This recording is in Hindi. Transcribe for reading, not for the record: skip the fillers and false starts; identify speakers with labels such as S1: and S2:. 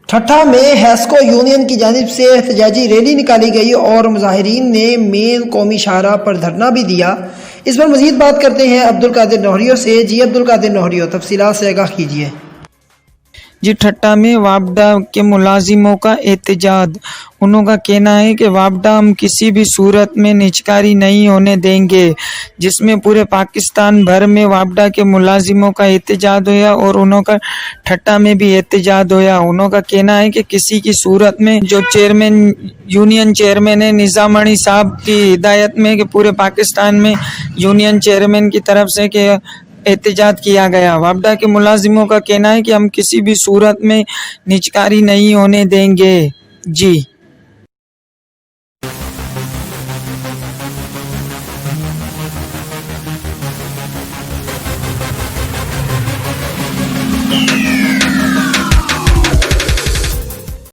S1: ठट्ठा में हैस्को यूनियन की जानिब से एहतजाजी रैली निकाली गई और मुजाहिरीन ने मेन कौमी शाहराह पर धरना भी दिया। इस पर मजीद बात करते हैं अब्दुल कादिर नौहरियो से। जी अब्दुल कादिर नौहरियो, तफसीलात से आगाह कीजिए।
S2: जी, ठट्टा में वापडा के मुलाजिमों का एहतजाज। उनका कहना है कि वापडा हम किसी भी सूरत में निजकारी नहीं होने देंगे, जिसमें पूरे पाकिस्तान भर में वापडा के मुलाजिमों का एहतजाज होया और उनका ठट्टा में भी एहतजाज होया। उनका कहना है कि किसी की सूरत में जो यूनियन चेयरमैन है निजामणी साहब की हिदायत में कि पूरे पाकिस्तान में यूनियन चेयरमैन की तरफ से कि एहतजाज किया गया। वापडा के मुलाजिमों का कहना है कि हम किसी भी सूरत में निजकारी नहीं होने देंगे। जी।